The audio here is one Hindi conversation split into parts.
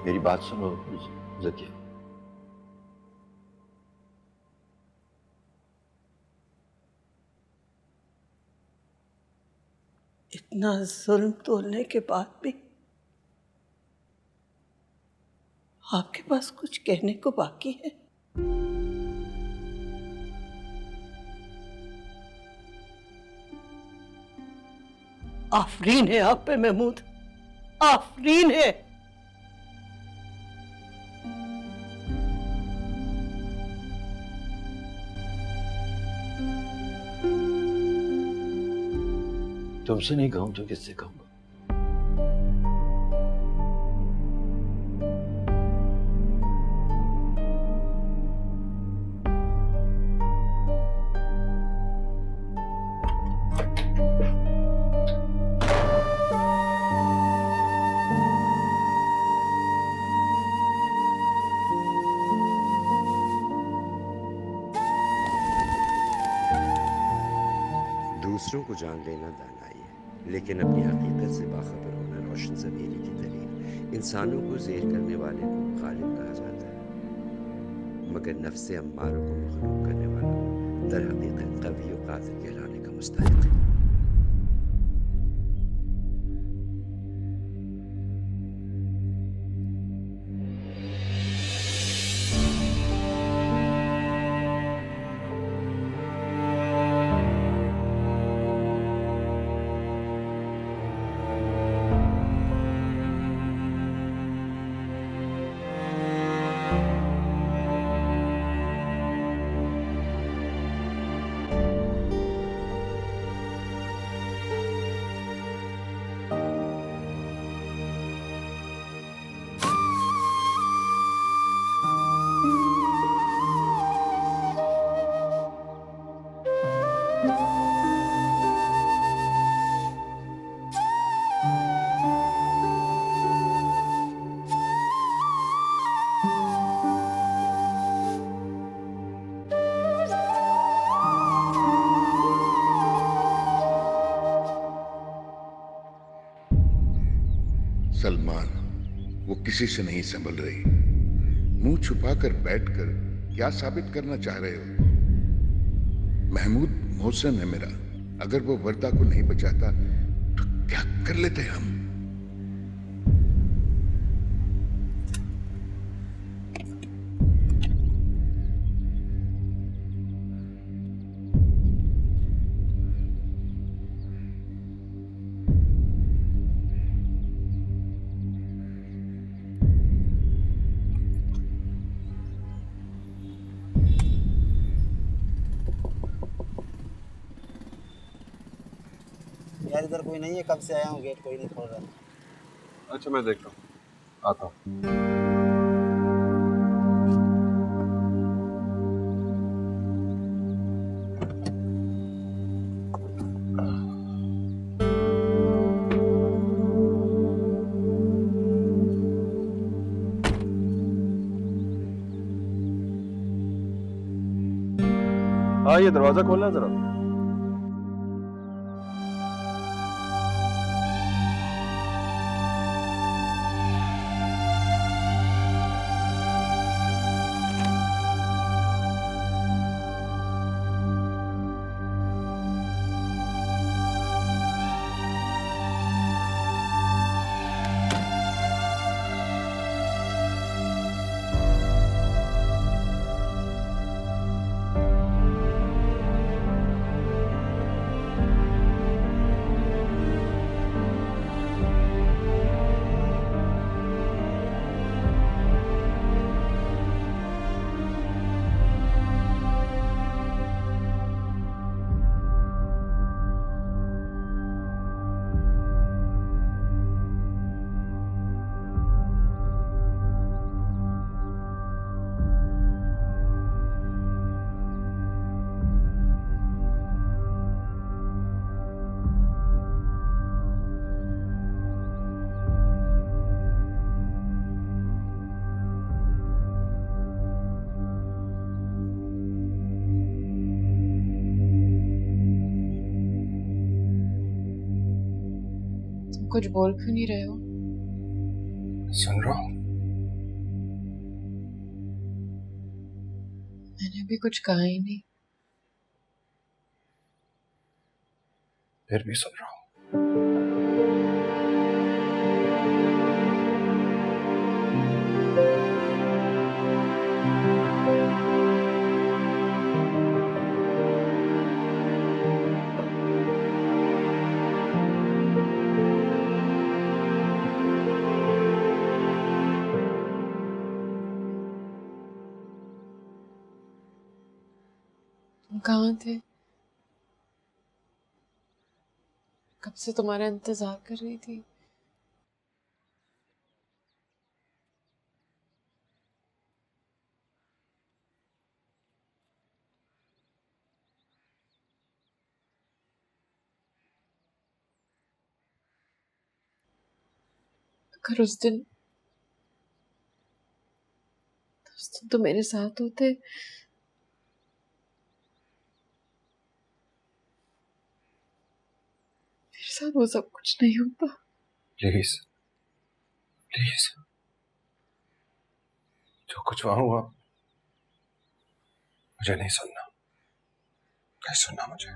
मेरी बात सुनो जकिया। इतना जुल्म तोलने के बाद भी आपके पास कुछ कहने को बाकी है? आफरीन है आप पे महमूद, आफरीन है। तुमसे नहीं कहूं तो किससे कहूंगा? दूसरों को जान लेना दानाई है, लेकिन अपनी हकीकत से बाखबर होना रोशन ज़मीरी की दलील। इंसानों को ज़ेर करने वाले को गालिब कहा जाता है, मगर नफ्स अम्मारों को मखलूक करने वाला दर हकीकत कवी और कातिल कहलाने का मुस्तहिक है। सलमान, वो किसी से नहीं संभल रही। मुंह छुपाकर बैठकर क्या साबित करना चाह रहे हो? महमूद मोहसिन है मेरा, अगर वो वर्दा को नहीं बचाता तो क्या कर लेते हम? यार इधर कोई नहीं है, कब से आया हूँ, गेट कोई नहीं खोल रहा। अच्छा मैं देखता हूँ, आता हूँ। हाँ ये दरवाजा खोलना जरा। कुछ बोल क्यों नहीं रहे हो? सुन रहा हूँ। मैंने भी कुछ कहा ही नहीं। फिर भी सुन रहा हूं। तुम कहाँ थे? कब से तुम्हारा इंतजार कर रही थी। अगर उस दिन तो मेरे साथ होते, मेरे साथ वो सब कुछ नहीं होता। प्लीज प्लीज, जो कुछ वहां हुआ मुझे नहीं सुनना, नहीं सुनना मुझे।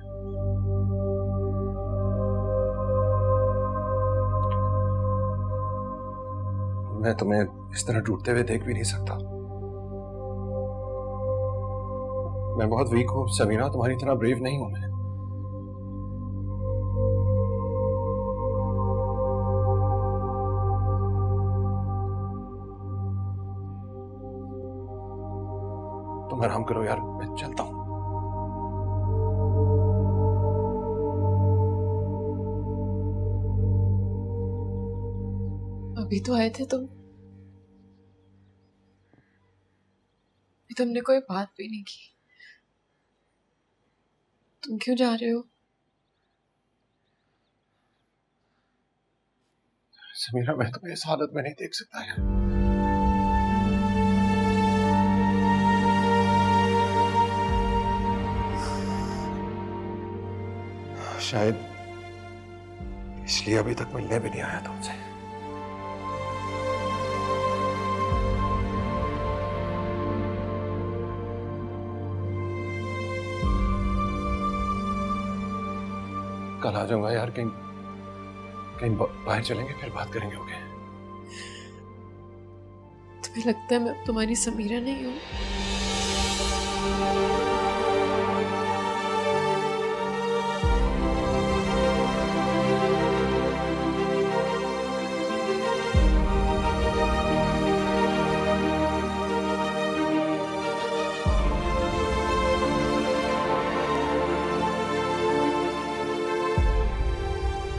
मैं तुम्हें इस तरह टूटते हुए देख भी नहीं सकता। मैं बहुत वीक हूं समीरा, तुम्हारी तरह ब्रेव नहीं हूं मैं। तुम आराम करो यार, मैं चलता हूं। अभी तो आए थे तुम, अभी तुमने कोई बात भी नहीं की। तुम क्यों जा रहे हो? समीरा, मैं तुम्हें इस हालत में नहीं देख सकता यार। शायद इसलिए अभी तक मिलने भी नहीं आया तुमसे। कल आ जाऊंगा यार, कहीं कहीं बाहर चलेंगे, फिर बात करेंगे। ओके? तुम्हें लगता है मैं अब तुम्हारी समीरा नहीं हूँ?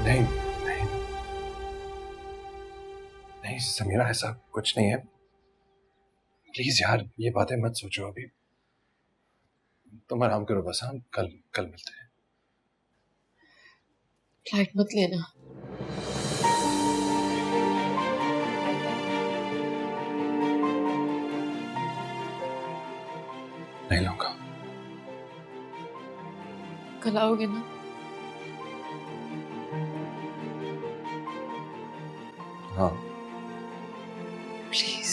नहीं नहीं नहीं समीरा, ऐसा कुछ नहीं है। प्लीज यार, ये बातें मत सोचो अभी। तुम आराम करो बस। हम कल कल मिलते हैं। फ्लाइट मत लेना। नहीं लूंगा। कल आओगे ना? हाँ प्लीज।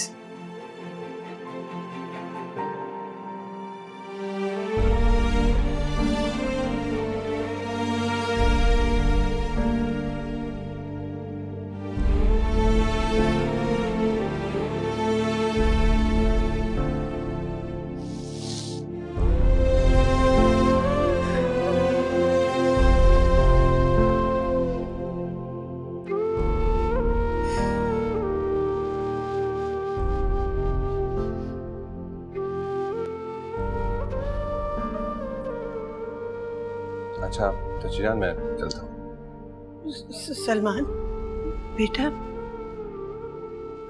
अच्छा चचिरान, मैं चलता हूँ। सलमान बेटा,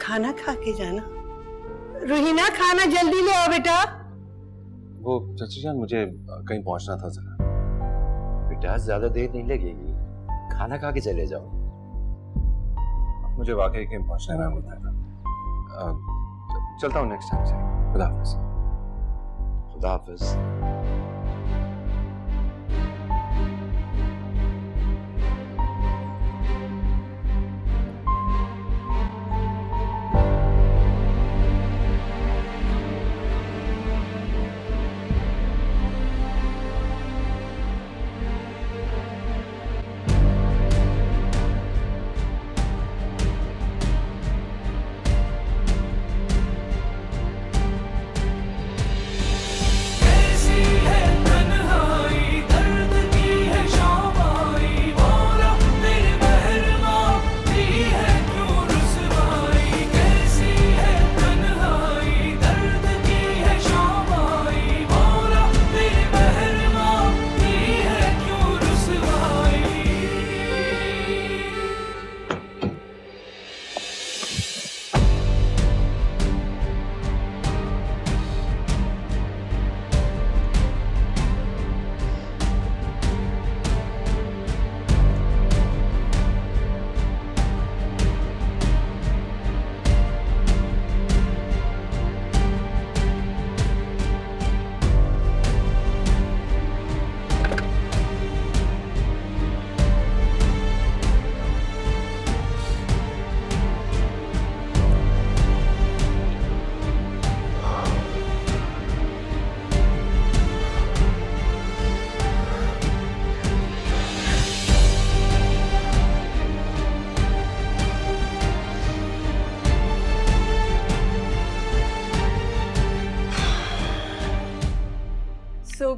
खाना खा के जाना। रोहिना, खाना जल्दी ले आओ बेटा। वो चचिरान, मुझे कहीं पहुंचना था जरा। बेटा ज्यादा देर नहीं लगेगी, खाना खा के चले जाओ। मुझे वाकई कहीं पहुंचना है, मैं बताया था। चलता हूँ नेक्स्ट टाइम से। खुदा हाफिज। खुदा हाफिज।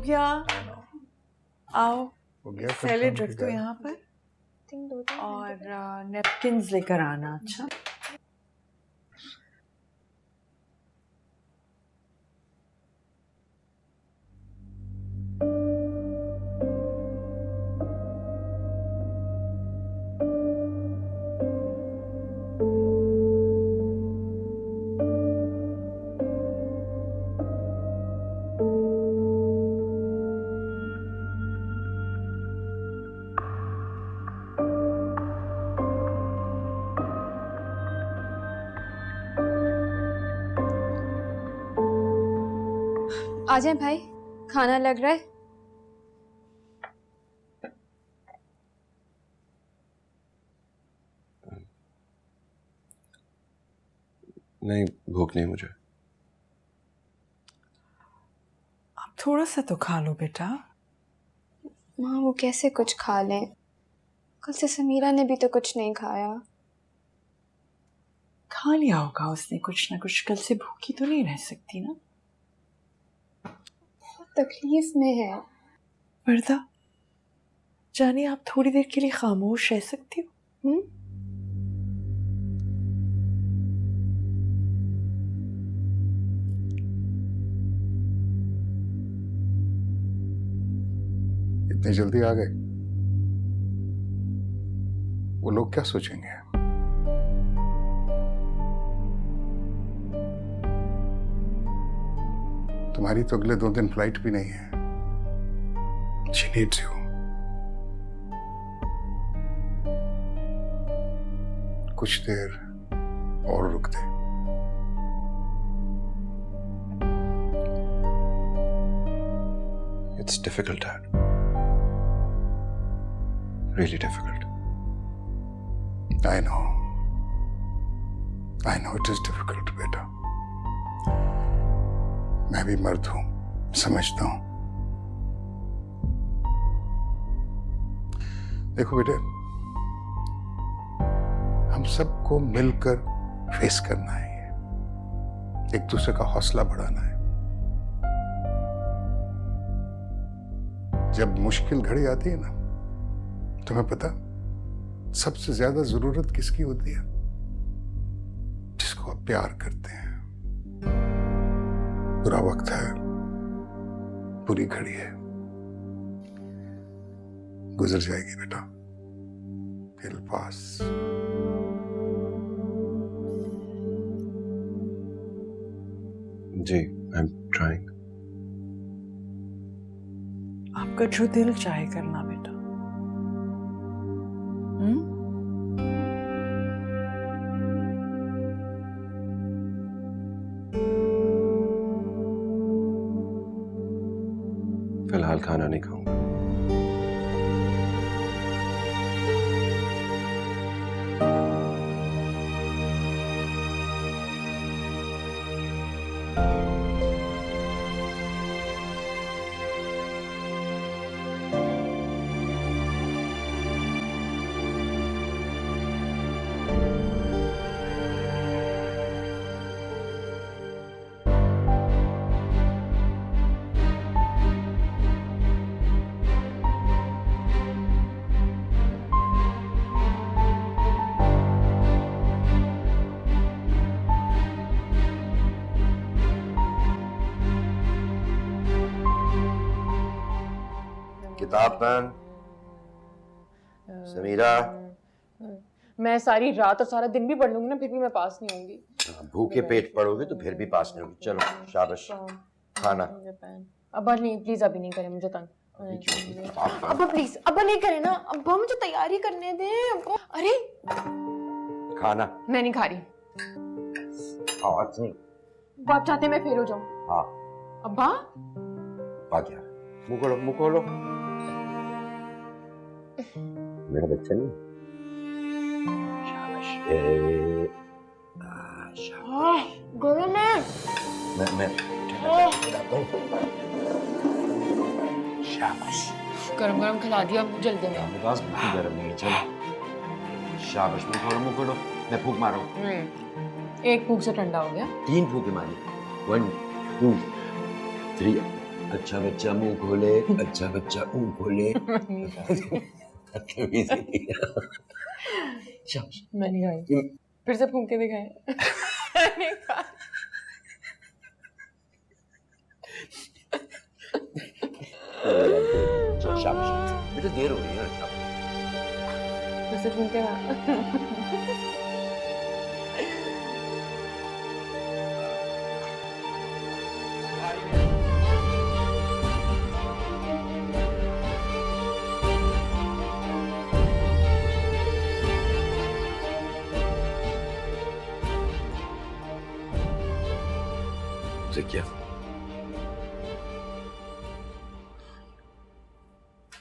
गया। आओ हो गया सैलेड रख दो यहाँ पर और नेपकिन्स लेकर आना। अच्छा आ जाए भाई, खाना लग रहा है। नहीं, भूख नहीं मुझे। अब थोड़ा सा तो खा लो बेटा। माँ वो कैसे कुछ खा लें? कल से समीरा ने भी तो कुछ नहीं खाया। खा लिया होगा उसने कुछ ना कुछ, कल से भूखी तो नहीं रह सकती ना। तकलीफ में है। वर्दा जाने आप थोड़ी देर के लिए खामोश रह सकती हो? इतनी जल्दी आ गए? वो लोग क्या सोचेंगे? तुम्हारी तो अगले 2 दिन फ्लाइट भी नहीं है। She needs you. कुछ देर और रुक दे। It's difficult, Dad. Really difficult. I know. I know it is difficult, बेटा। मैं भी मर्द हूं, समझता हूं। देखो बेटे, हम सबको मिलकर फेस करना है, ये एक दूसरे का हौसला बढ़ाना है। जब मुश्किल घड़ी आती है ना, तुम्हें पता सबसे ज्यादा जरूरत किसकी होती है? जिसको आप प्यार करते हैं। बुरा वक्त है, बुरी घड़ी है, गुजर जाएगी बेटा। It'll pass. Ji, I'm trying. आपका जो दिल चाहे करना बेटा। फिलहाल खाना नहीं खाऊंगा। किताब पेन समीरा। मैं सारी रात और सारा दिन भी पढ़ लूंगी ना, फिर भी मैं पास नहीं होंगी। भूखे पेट पढ़ोगे तो फिर भी पास नहीं होगी। चलो शाबाश। खाना अब्बा नहीं, प्लीज अभी नहीं करें मुझे तंग। अब्बा प्लीज, अब्बा नहीं करे ना। अब्बा मुझे तैयारी करने दे। अब्बा अरे खाना मैं नहीं खा रही। आज नहीं। आप चाहते मैं फेल हो जाऊं? हाँ। अब्बा क्या मुंह खोलो, मुंह खोलो। मेरा बच्चा नहीं। शाबाश। गरम है। मैं शाबाश। गरम गरम खिला दिया जल्दी में। मेरे पास बिल्कुल गरम नहीं है। चलो शाबाश। मुंह खोलो, मुंह खोलो। मैं फूंक मारूं। एक फूंक से ठंडा हो गया। 3 फूंके मारी। 1 2 3। अच्छा बच्चा मुंह खोले, अच्छा बच्चा मुंह खोले। तमीज़ ही नहीं है। शाबाश। मैं नहीं खाई, फिर से फूंक के दिखाए। नहीं खा। चल शाबाश बेटा, देर हो रही है। शाबाश। फिर से फूंक के ना। ज़किया,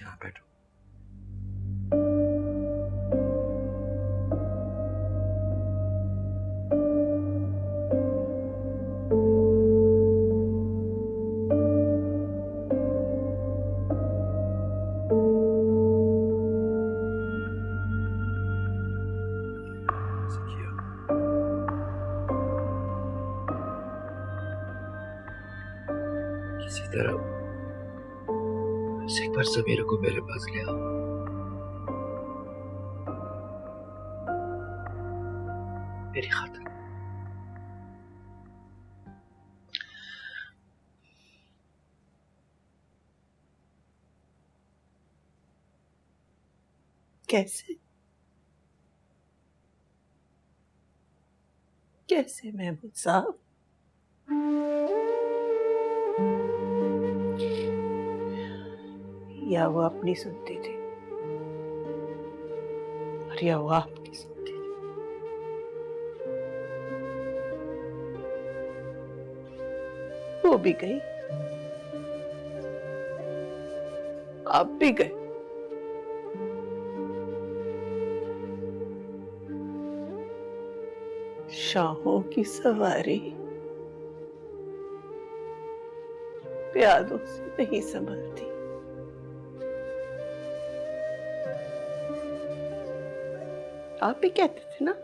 यहाँ बैठो। ज़किया, किसी तरह एक बार समीरा को मेरे पास ले आओ। मेरी खातिर। कैसे कैसे महमूद साहब? या वो अपनी सुनती थी और या वो आपकी सुनती थी। वो भी गई, आप भी गए। शाहों की सवारी प्यादों से नहीं संभलती। आप भी कहते थे ना।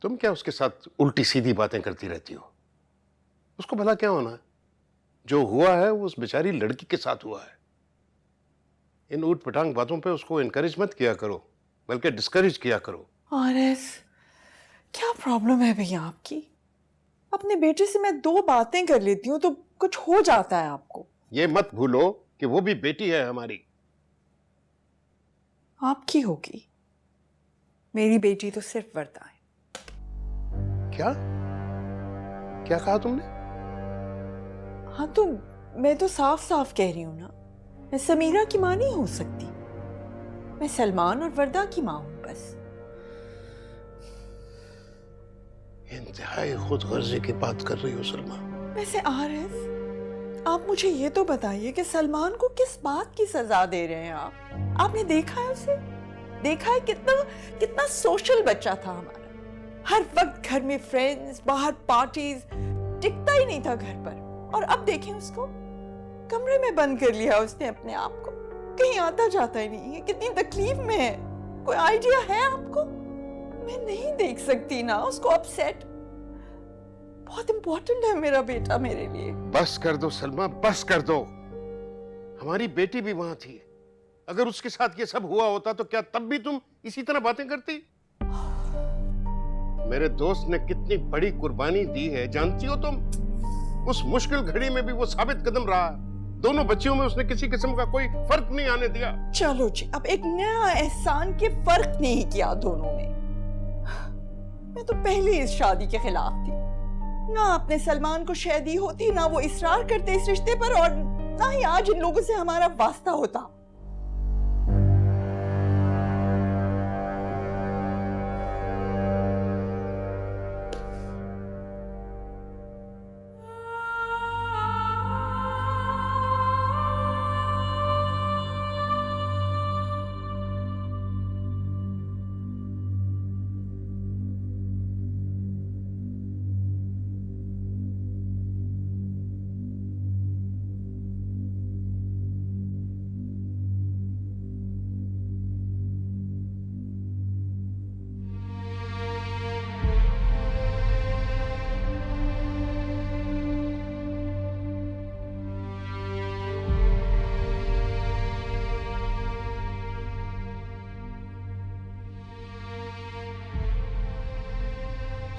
तुम क्या उसके साथ उल्टी सीधी बातें करती रहती हो? उसको भला क्या होना है? जो हुआ है वो उस बेचारी लड़की के साथ हुआ है। इन ऊट पटांग बातों पे उसको इनकरेज मत किया करो, बल्कि डिस्करेज किया करो। आरएस, क्या प्रॉब्लम है भैया आपकी? अपने बेटे से मैं 2 बातें कर लेती हूँ तो कुछ हो जाता है आपको। ये मत भूलो कि वो भी बेटी है हमारी। आपकी होगी, मेरी बेटी तो सिर्फ वर्दा है। क्या क्या कहा तुमने? हाँ तो मैं तो साफ साफ कह रही हूँ ना, मैं समीरा की माँ नहीं हो सकती। मैं सलमान और वर्दा की माँ हूँ बस। इंतहाई खुदगर्जी की बात कर रही हो सलमा। वैसे आरएस, आप मुझे ये तो बताइए कि सलमान को किस बात की सजा दे रहे हैं आप? आपने देखा है उसे? देखा है कितना कितना सोशल बच्चा था हमारा। हर वक्त घर में फ्रेंड्स, बाहर पार्टीज, टिकता ही नहीं था घर पर। और अब देखें उसको, कमरे में बंद कर लिया उसने अपने आप को, कहीं आता जाता ही नहीं है। कितनी तकलीफ में है, कोई आइडिया है आपको? मैं नहीं देख सकती ना उसको अपसेट। बहुत इंपॉर्टेंट है मेरा बेटा मेरे लिए। बस कर दो सलमा, बस कर दो। हमारी बेटी भी वहां थी। अगर उसके साथ ये सब हुआ होता तो क्या तब भी तुम इसी तरह बातें करती? मेरे दोस्त ने कितनी बड़ी कुर्बानी दी है जानती हो तुम? उस मुश्किल घड़ी में भी वो साबित कदम रहा। दोनों बच्चियों में उसने किसी किस्म का कोई फर्क नहीं आने दिया। चलो जी, अब एक नया एहसान के फर्क नहीं किया दोनों में। मैं तो पहले इस शादी के खिलाफ थी। ना आपने सलमान को शय दी होती, ना वो इसरार करते इस रिश्ते पर, और ना ही आज इन लोगों से हमारा वास्ता होता।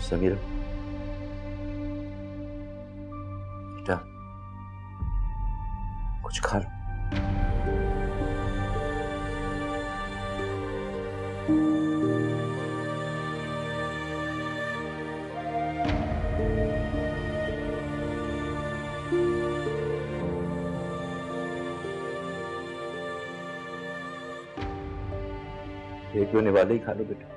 समीरा बेटा कुछ खा लो। एक होने वाले ही खा लो बेटा।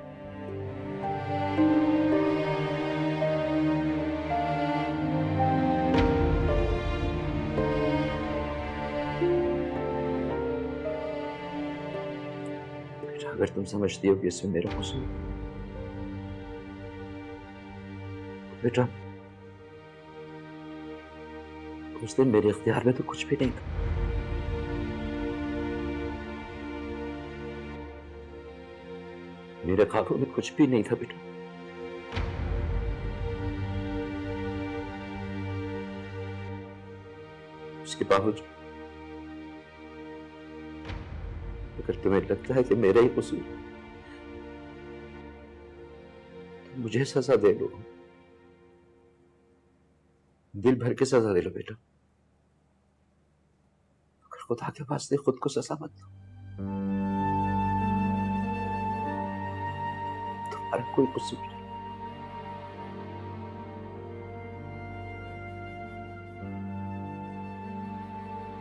बेटा अगर तुम समझती हो कि इसमें मेरा कसूर, बेटा उस दिन मेरे इख्तियार में तो कुछ भी नहीं था। मेरे ख्वाबों में कुछ भी नहीं था बेटा। उसके बावजूद अगर तुम्हें लगता है कि मेरा ही कसूर, तो मुझे सजा दे लो, दिल भर के सजा दे लो बेटा। अगर खुदा के वास्ते खुद को सजा मत दो। तुम्हारा कोई कसूर नहीं।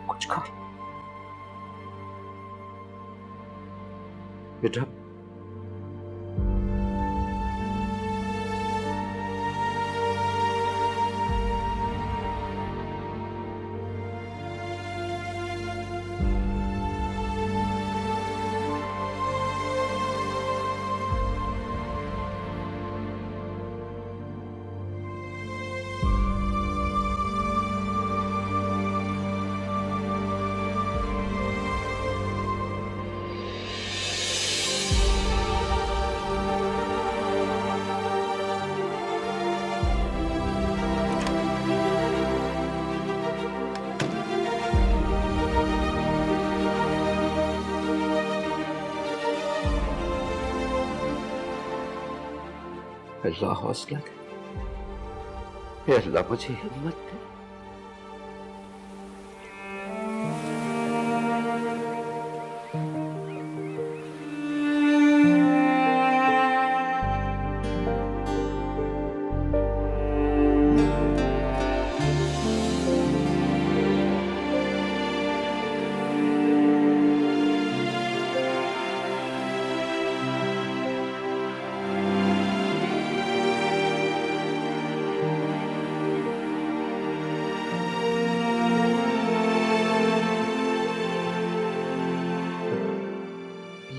कुछ खा लो बेटा। अल्लाह हौसला दे, हे अल्लाह मुझे हिम्मत दे।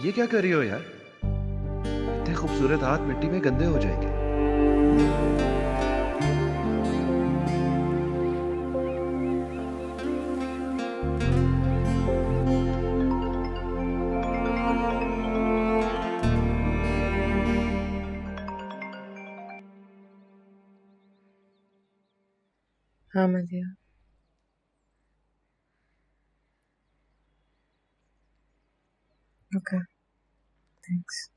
ये क्या कर रही हो यार? इतने खूबसूरत हाथ मिट्टी में गंदे हो जाएंगे। हाँ मदिया, ओके थैंक्स।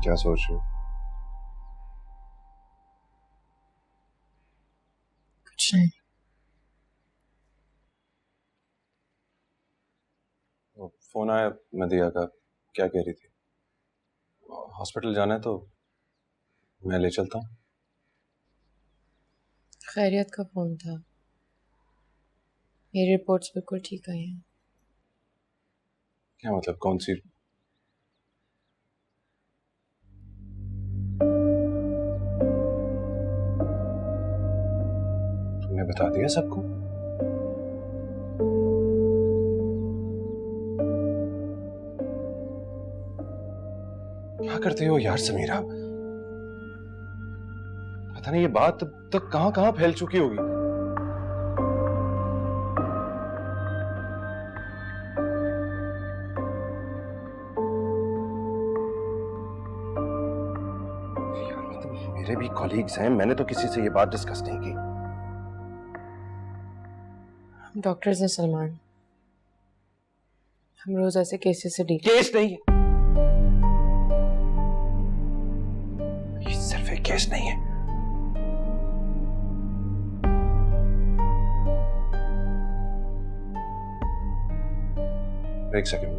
क्या सोच रहे हो? कुछ नहीं। फोन आया मदिया का, क्या कह रही थी? हॉस्पिटल जाना है तो मैं ले चलता हूँ। खैरियत का फोन था, मेरी रिपोर्ट्स बिल्कुल ठीक आई हैं। क्या मतलब, कौन सी? तुमने बता दिया सबको? क्या करते हो यार समीरा? पता नहीं ये बात अब तक कहां कहां फैल चुकी होगी। कॉलीग्स हैं, मैंने तो किसी से ये बात डिस्कस नहीं की। डॉक्टर्स हैं सलमान, हम रोज ऐसे केसेस से डील। केस नहीं है, ये सिर्फ एक केस नहीं है। एक सेकंड,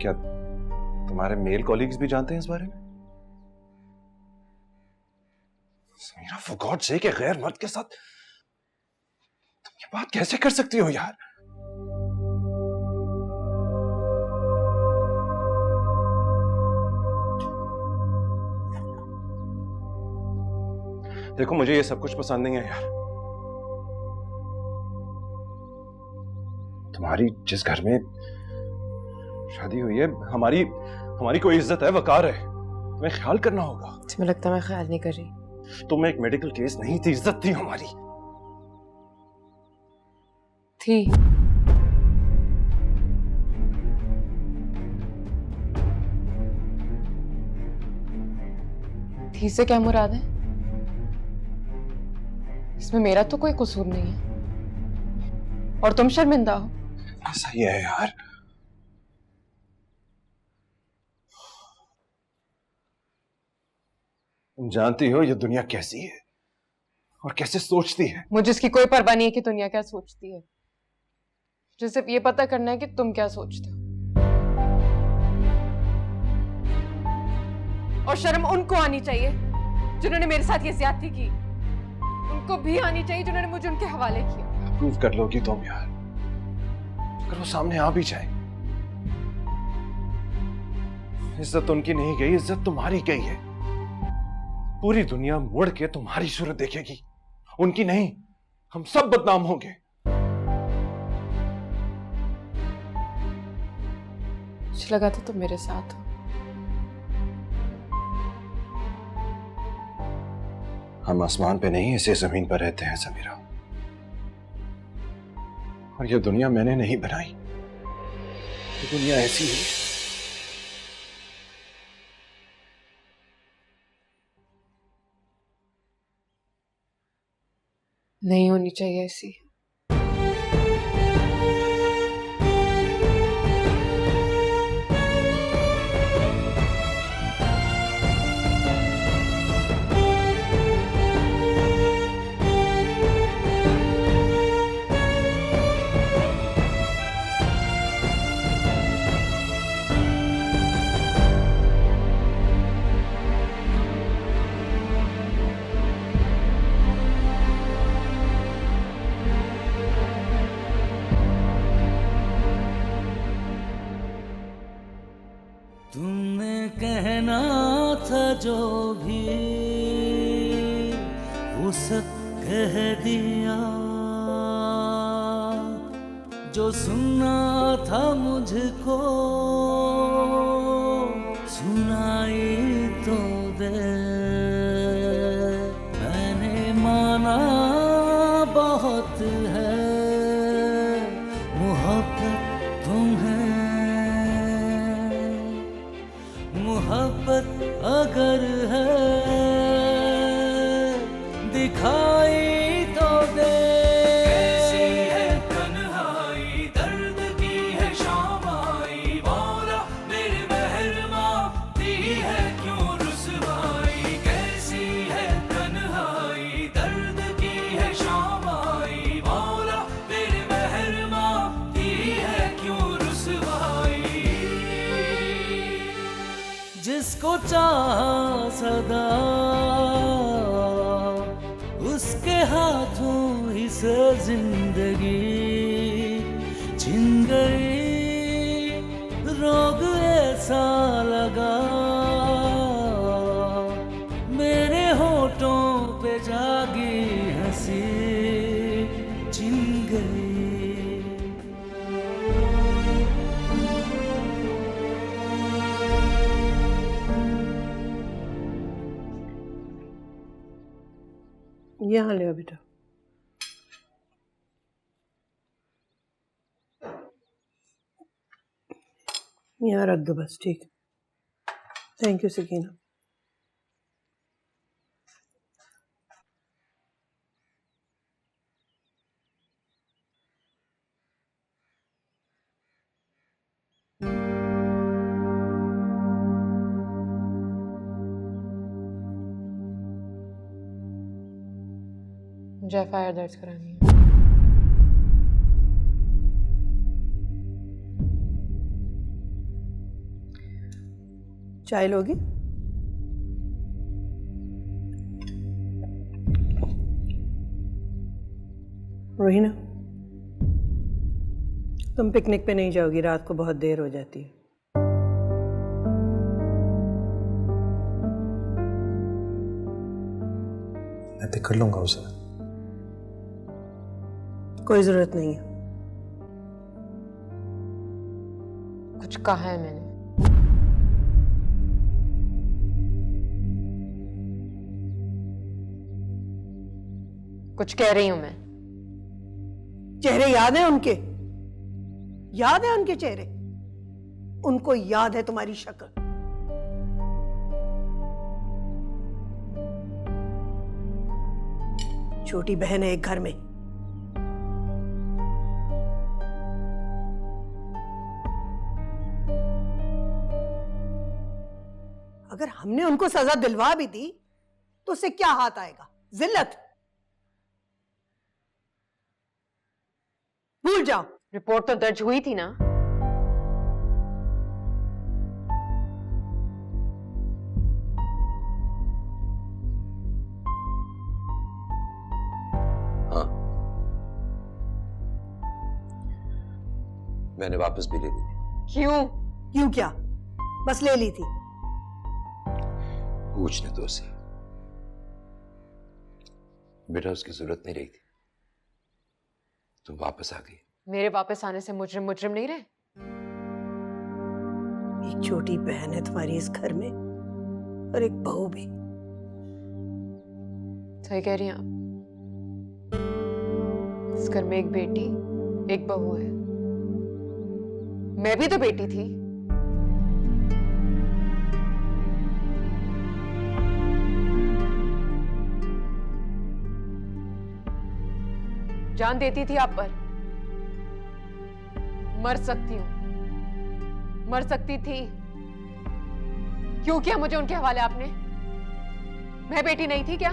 क्या तुम्हारे मेल कॉलीग्स भी जानते हैं इस बारे में? समीरा, फॉर गॉड सेक, एक गैर मर्द के साथ तुम ये बात कैसे कर सकती हो यार? देखो, मुझे ये सब कुछ पसंद नहीं है यार। तुम्हारी जिस घर में शादी हुई है, हमारी कोई इज्जत है, वकार है, तुम्हें ख्याल करना होगा। तुम्हें लगता है मैं ख्याल नहीं कर रही? तुम एक मेडिकल केस नहीं थी, इज्जत थी हमारी। थी से क्या मुराद है? इसमें मेरा तो कोई कसूर नहीं है और तुम शर्मिंदा हो। सही है यार, तुम जानती हो ये दुनिया कैसी है और कैसे सोचती है। मुझे इसकी कोई परवाह नहीं है कि दुनिया क्या सोचती है, मुझे सिर्फ ये पता करना है कि तुम क्या सोचते हो। और शर्म उनको आनी चाहिए जिन्होंने मेरे साथ ये ज्यादती की, उनको भी आनी चाहिए जिन्होंने मुझे उनके हवाले किया। प्रूव कर लोगी तुम यार, अगर वो सामने आ भी जाए। इज्जत उनकी नहीं गई, इज्जत तुम्हारी गई है। पूरी दुनिया मुड़ के तुम्हारी सूरत देखेगी, उनकी नहीं। हम सब बदनाम होंगे। मुझे लगा था तुम मेरे साथ हो। हम आसमान पे नहीं, इसी जमीन पर रहते हैं समीरा, और ये दुनिया मैंने नहीं बनाई, ये दुनिया ऐसी है। नहीं होनी चाहिए ऐसी। तुमने कहना था जो भी वो सब कह दिया, जो सुनना था मुझको सुनाई तो दे। मैंने माना बहुत है मोहब्बत तुम्हें, मोहब्बत अगर है दिखाई तो दे। कैसी है तन्हाई, दर्द की है शामाई, मौला मेरे महरमा दी है क्यों रुसवाई। कैसी है तन्हाई, दर्द की है शामाई, मौला मेरे महरमा दी है क्यों रुसवाई। जिसको चाहा सदा उसके हाथों ही से जिंदगी छिन गई। रोग ऐसा लगा मेरे होठों पे जागी हंसी छिन गई। यहाँ ले बेटा। यहाँ रख दो बस, ठीक है। Thank you Sakina. मुझे एफआईआर दर्ज करानी है। चाय लोगी? रोहिना, तुम पिकनिक पे नहीं जाओगी, रात को बहुत देर हो जाती है। मैं पिक कर लूंगा उसे। कोई जरूरत नहीं है। कुछ कहा है मैंने? कुछ कह रही हूं मैं। चेहरे याद है उनके? याद है उनके चेहरे? उनको याद है तुम्हारी शक्ल? छोटी बहन है एक घर में। अगर हमने उनको सजा दिलवा भी दी तो उससे क्या हाथ आएगा? जिल्लत। भूल जाओ। रिपोर्ट तो दर्ज हुई थी ना? हाँ, मैंने वापस भी ले ली थी। क्यों? क्यों क्या? बस ले ली थी। पूछने दो उसे। बेटा उसकी जरूरत नहीं रही थी, तुम वापस आ गई। मेरे वापस आने से मुजरिम मुजरिम नहीं रहे? एक छोटी बहन है तुम्हारी इस घर में और एक बहू भी। सही कह रही हैं आप। इस घर में एक बेटी एक बहू है। मैं भी तो बेटी थी। जान देती थी आप पर। मर सकती हूं, मर सकती थी। क्यों किया मुझे उनके हवाले आपने? मैं बेटी नहीं थी क्या?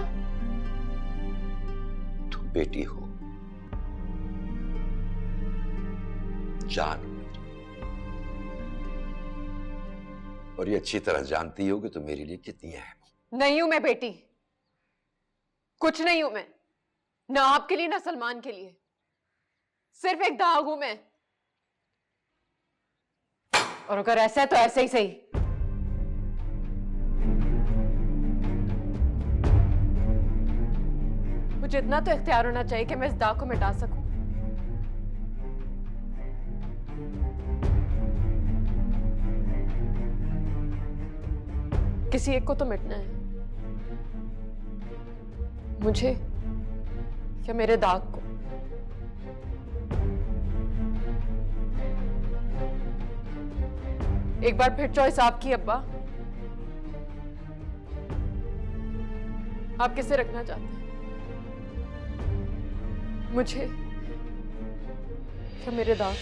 तुम बेटी हो, जान मेरी, और ये अच्छी तरह जानती हो कि तुम मेरे लिए कितनी अहम। नहीं हूं मैं बेटी, कुछ नहीं हूं मैं, ना आपके लिए ना सलमान के लिए। सिर्फ एक दाग हूं मैं। और अगर ऐसा है तो ऐसे ही सही। मुझे इतना तो इख्तियार होना चाहिए कि मैं इस दाग को मिटा सकूं। किसी एक को तो मिटना है, मुझे या मेरे दाग को। एक बार फिर चॉइस आपकी अब्बा। आप किसे रखना चाहते हैं, मुझे या मेरे दाग?